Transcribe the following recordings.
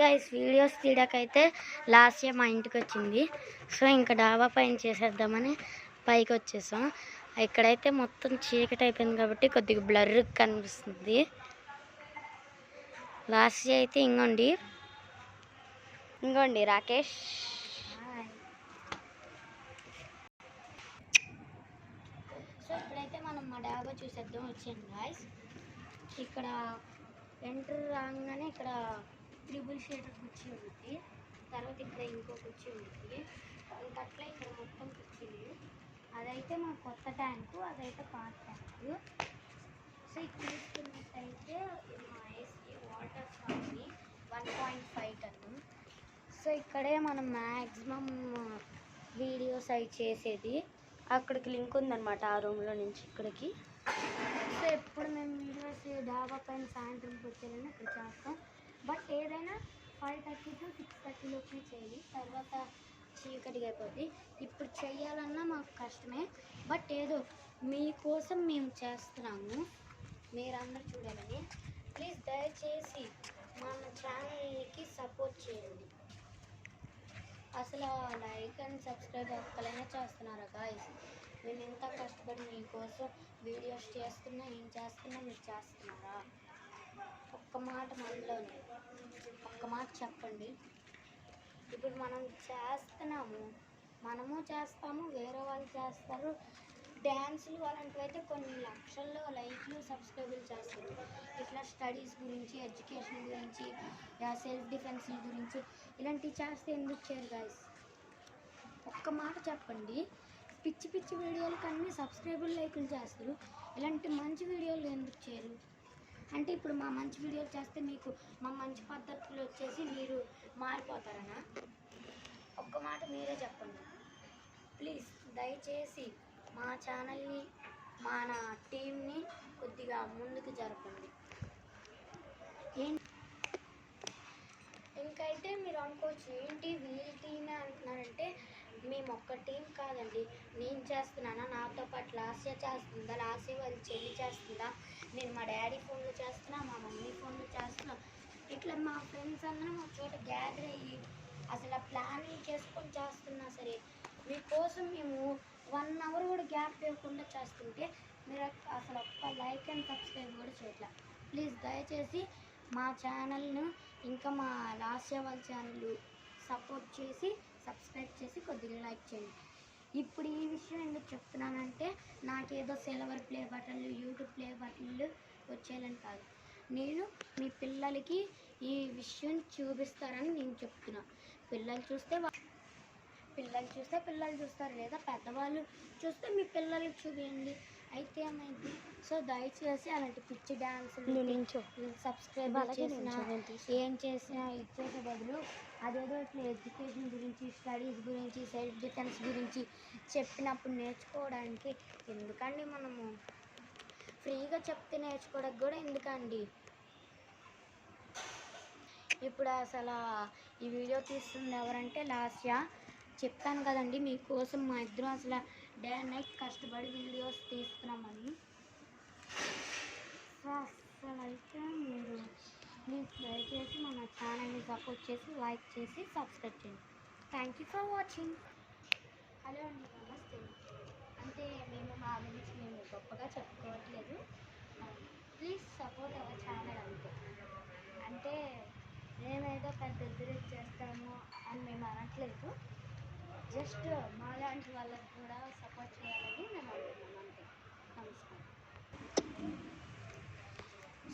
Guys videos తీయడాకైతే last year మా ఇంటికి వచ్చింది. సో ఇంకా డాబా పైన చేసేద్దామని పైకి వచ్చేసాం. ఇక్కడైతే మొత్తం చీకటి అయిపోయింది కాబట్టి కొద్దిగా బ్లర్ కనిపిస్తుంది. లాస్ట్ ఇయర్ అయితే ఇంకోండి రాకేష్. సో ఇప్పుడైతే మనం మా డాబా చూసేద్దాం వచ్చాను గాయస్. ఇక్కడ ఎంటర్ రాగానే ఇక్కడ ట్రిబుల్ షేటర్ కుర్చీ ఉంటుంది, తర్వాత ఇక్కడ ఇంకో కుర్చీ ఉంటుంది, ఇంకట్లా ఇక్కడ మొత్తం కుర్చీలు. అదైతే మా కొత్త ట్యాంకు, అదైతే పాత ట్యాంకు. సో ఇక్కడ చూసుకున్నట్టయితే మా ఏసీ వాటర్ స్టాక్ని 1.5 టన్ను. సో ఇక్కడే మనం మ్యాక్సిమం వీడియోస్ అవి చేసేది. అక్కడికి లింక్ ఉందన్నమాట ఆ రూమ్లో నుంచి ఇక్కడికి. సో ఎప్పుడు మేము వీడియోస్ డాబా పైన సాయంత్రంకి వచ్చేయాలని ఇక్కడ చేస్తాం. బట్ ఏదైనా 5:30 to 6:30 లోపే చేయాలి, తర్వాత చీకటిగా అయిపోద్ది. ఇప్పుడు చెయ్యాలన్నా మాకు కష్టమే, బట్ ఏదో మీకోసం మేము చేస్తున్నాము, మీరందరూ చూడాలని. ప్లీజ్ దయచేసి మన ఛానల్కి సపోర్ట్ చేయండి. అసలు లైక్ అండ్ సబ్స్క్రైబ్ ఒక్కలైనా చేస్తున్నారా గాయస్? మేము ఎంత కష్టపడి మీకోసం వీడియోస్ చేస్తున్నా, ఏం చేస్తున్నా మీరు చేస్తున్నారా? ఒక్క మాట మనలోనే ఒక్క మాట చెప్పండి. ఇప్పుడు మనం చేస్తున్నాము, మనము చేస్తాము, వేరే వాళ్ళు చేస్తారు. డ్యాన్సులు అలాంటివి అయితే కొన్ని లక్షల్లో లైక్లు సబ్స్క్రైబులు చేస్తారు. ఇట్లా స్టడీస్ గురించి, ఎడ్యుకేషన్ గురించి, సెల్ఫ్ డిఫెన్స్ గురించి ఇలాంటివి చేస్తే ఎందుకు చేయరు గాయస్? ఒక్క మాట చెప్పండి. పిచ్చి పిచ్చి వీడియోలకు అన్నీ సబ్స్క్రైబులు లైకులు చేస్తారు, ఇలాంటి మంచి వీడియోలు ఎందుకు చేయరు? అంటే ఇప్పుడు మా మంచి వీడియోలు చేస్తే మీకు మా మంచి పద్ధతులు వచ్చేసి మీరు మారిపోతారనా? ఒక్క మాట మీరే చెప్పండి ప్లీజ్. దయచేసి మా ఛానల్ని, మన టీంని కొద్దిగా ముందుకు జరపండి. ఇంకైతే మీరు అనుకోవచ్చు, ఏంటి వీళ్ళ టీమే అంటున్నారంటే, మేము ఒక్క టీం కాదండి. నేను చేస్తున్నానా, నాతో పాటు లాస్య చేస్తుందా, లాస్య వాళ్ళ చెల్లి చేస్తుందా, నేను మా డాడీ ఫోన్లో చేస్తున్నా, మా మమ్మీ ఫోన్లో చేస్తున్నా, ఇట్లా మా ఫ్రెండ్స్ అందరం ఒక చోట గ్యాదర్ అయ్యి అసలు ప్లానింగ్ చేసుకొని చేస్తున్నా సరే మీకోసం మేము 1 అవర్ కూడా గ్యాప్ ఇవ్వకుండా చేస్తుంటే మీరు అసలు ఒక్క లైక్ అండ్ సబ్స్క్రైబ్ కూడా చేయట్లా. ప్లీజ్ దయచేసి మా ఛానల్ను, ఇంకా మా లాస్య వాళ్ళ ఛానల్ సపోర్ట్ చేసి సబ్స్క్రైబ్ చేసి కొద్దిగా లైక్ చేయండి. ఇప్పుడు ఈ విషయం ఎందుకు చెప్తున్నానంటే, నాకేదో సిల్వర్ ప్లే బటన్లు, యూట్యూబ్ ప్లే బటన్లు వచ్చేయాలని కాదు. నేను మీ పిల్లలకి ఈ విషయం చూపిస్తారని నేను చెప్తున్నా. పిల్లలు చూస్తే పిల్లలు చూస్తారు, లేదా పెద్దవాళ్ళు చూస్తే మీ పిల్లలకి చూపించండి, అయితే ఏమైంది? సో దయచేసి అలాంటి పిచ్చి డ్యాన్సులు సబ్స్క్రైబ్ చేసినా ఏం చేసినా ఇచ్చేసే బదులు అదేదో ఇట్లా ఎడ్యుకేషన్ గురించి, స్టడీస్ గురించి, సెల్ఫ్ డిఫెన్స్ గురించి చెప్పినప్పుడు నేర్చుకోవడానికి ఎందుకండి? మనము ఫ్రీగా చెప్తే నేర్చుకోవడానికి కూడా ఎందుకండి? ఇప్పుడు అసలు ఈ వీడియో తీస్తుంది ఎవరంటే లాస్య. చెప్పాను కదండి మీకోసం మా ఇద్దరం అసలు డే అండ్ నైట్ కష్టపడి వీడియోస్ తీస్తున్నామని. సో అసలు అయితే మీరు ప్లీజ్ దయచేసి మన ఛానల్ని సపోర్ట్ చేసి లైక్ చేసి సబ్స్క్రైబ్ చేయండి. Thank you for watching. Hello అండి, నమస్తే. అంటే మేము మా గురించి మేము గొప్పగా చెప్పుకోవట్లేదు, ప్లీజ్ సపోర్ట్ అవర్ ఛానల్ అంతే. అంటే మేమేదో పెద్ద ఎదురు చేస్తాము అని మేము అనట్లేదు, జస్ట్ మాలాంటి వాళ్ళకి కూడా సపోర్ట్ చేయాలని మేము అంటున్నాం అంతే. నమస్కారం.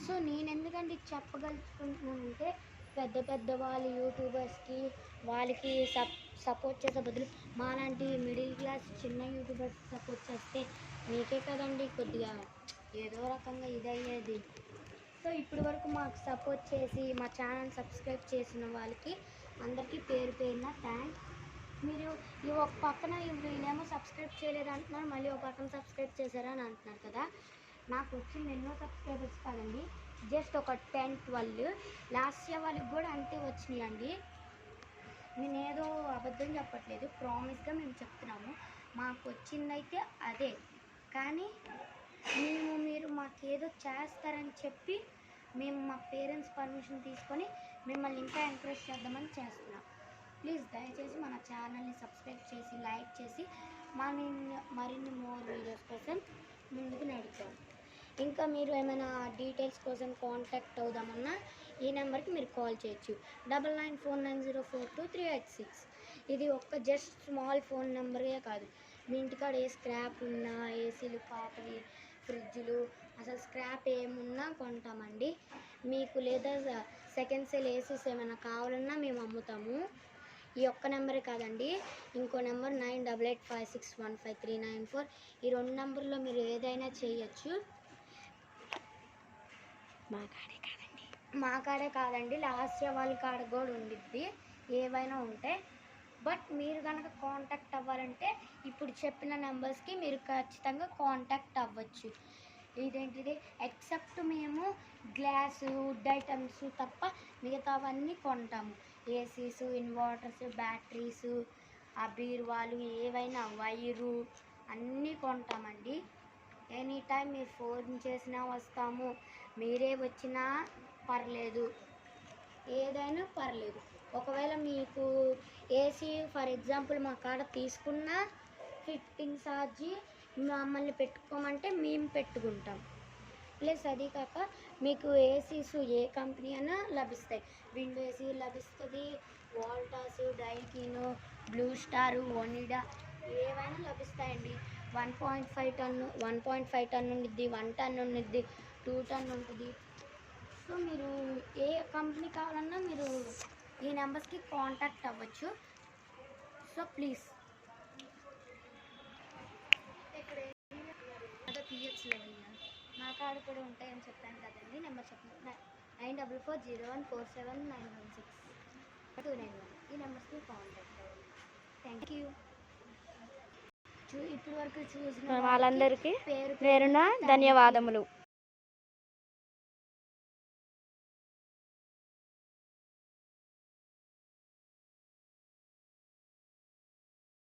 సో నేను ఎందుకంటే చెప్పగలుగుతున్నానంటే, పెద్ద వాళ్ళ యూట్యూబర్స్కి వాళ్ళకి సపోర్ట్ చేసే బదులు మాలాంటి మిడిల్ క్లాస్ చిన్న యూట్యూబర్స్కి సపోర్ట్ చేస్తే మీకే కదండి కొద్దిగా ఏదో రకంగా ఇదయ్యేది. సో ఇప్పటి వరకు మాకు సపోర్ట్ చేసి మా ఛానల్ సబ్స్క్రైబ్ చేసిన వాళ్ళకి అందరికీ పేరు పేరున థ్యాంక్స్. మీరు ఈ ఒక పక్కన వీళ్ళేమో సబ్స్క్రైబ్ చేయలేదు అంటున్నారు, మళ్ళీ ఒక పక్కన సబ్స్క్రైబ్ చేశారా అని అంటున్నారు కదా. నాకు వచ్చింది ఎన్నో సబ్స్క్రైబర్స్ కాదండి, జస్ట్ ఒక 10-12. లాస్ట్ ఇయర్ వాళ్ళకి కూడా అంతే వచ్చినాయండి. నేనేదో అబద్ధం చెప్పట్లేదు, ప్రామిస్గా మేము చెప్తున్నాము. మాకు వచ్చిందైతే అదే, కానీ మీరు మాకేదో చేస్తారని చెప్పి మేము మా పేరెంట్స్ పర్మిషన్ తీసుకొని మిమ్మల్ని ఇంకా ఎంకరేజ్ చేద్దామని చేస్తున్నాం. ప్లీజ్ దయచేసి మన ఛానల్ని సబ్స్క్రైబ్ చేసి లైక్ చేసి మరిన్ని మోర్ వీడియోస్ కోసం ముందుకు నడుద్దాం. ఇంకా మీరు ఏమైనా డీటెయిల్స్ కోసం కాంటాక్ట్ అవుదామన్నా ఈ నెంబర్కి మీరు కాల్ చేయొచ్చు 9949042386. ఇది ఒక్క జస్ట్ స్మాల్ ఫోన్ నెంబరే కాదు, మీ ఇంటికాడ ఏ స్క్రాప్ ఉన్నా, ఏసీలు పాతవి, ఫ్రిడ్జ్లు, అసలు స్క్రాప్ ఏమున్నా కొంటామండి మీకు. లేదా సెకండ్ సేల్ ఏసీస్ ఏమైనా కావాలన్నా మేము అమ్ముతాము. ఈ ఒక్క నెంబరే కాదండి, ఇంకో నెంబర్ 9885615394. ఈ 2 నెంబర్లో మీరు ఏదైనా చేయొచ్చు. మా కాడే కాదండి లాస్ట్ వాళ్ళ కాడ కూడా ఉండిద్ది, ఏవైనా ఉంటే. బట్ మీరు కనుక కాంటాక్ట్ అవ్వాలంటే ఇప్పుడు చెప్పిన నెంబర్స్కి మీరు ఖచ్చితంగా కాంటాక్ట్ అవ్వచ్చు. ఇదేంటిది ఎక్సెప్ట్ మేము గ్లాసు, వుడ్ ఐటమ్స్ తప్ప మిగతావన్నీ కొంటాము. ఏసీసు, ఇన్వర్టర్స్, బ్యాటరీసు, ఆ బీరువాలు, ఏవైనా వైరు అన్నీ కొంటామండి. ఎనీ టైం మీరు ఫోన్ చేసినా వస్తాము, మీరే వచ్చినా పర్లేదు, ఏదైనా పర్లేదు. ఒకవేళ మీకు ఏసీ ఫర్ ఎగ్జాంపుల్ మా కాడ తీసుకున్న ఫిట్టింగ్ ఛార్జీ మమ్మల్ని పెట్టుకోమంటే మేము పెట్టుకుంటాం. ప్లస్ అది కాక మీకు ఏసీస్ ఏ కంపెనీ అయినా లభిస్తాయి. విండో ఏసీ లభిస్తుంది, Voltas, Daikin, blue star, Onida ఏవైనా లభిస్తాయండి. 1.5 టన్ను, 1.5 టన్ ఉండిద్ది, 1 టన్ ఉండిద్ది, 2 టన్ ఉంటుంది. సో మీరు ఏ కంపెనీ కావాలన్నా మీరు ఈ నెంబర్స్కి కాంటాక్ట్ అవ్వచ్చు. సో ప్లీజ్ అదే తీయచ్చులేండి, మా కాడ కూడా ఉంటాయని చెప్పాను కదండి. నెంబర్ చెప్పండి 94047916 ఈ నెంబర్స్కి కాంటాక్ట్ అవ్వండి. Thank you. ఇప్పటి వరకు చూసిన వాళ్ళందరికీ పేరున ధన్యవాదములు.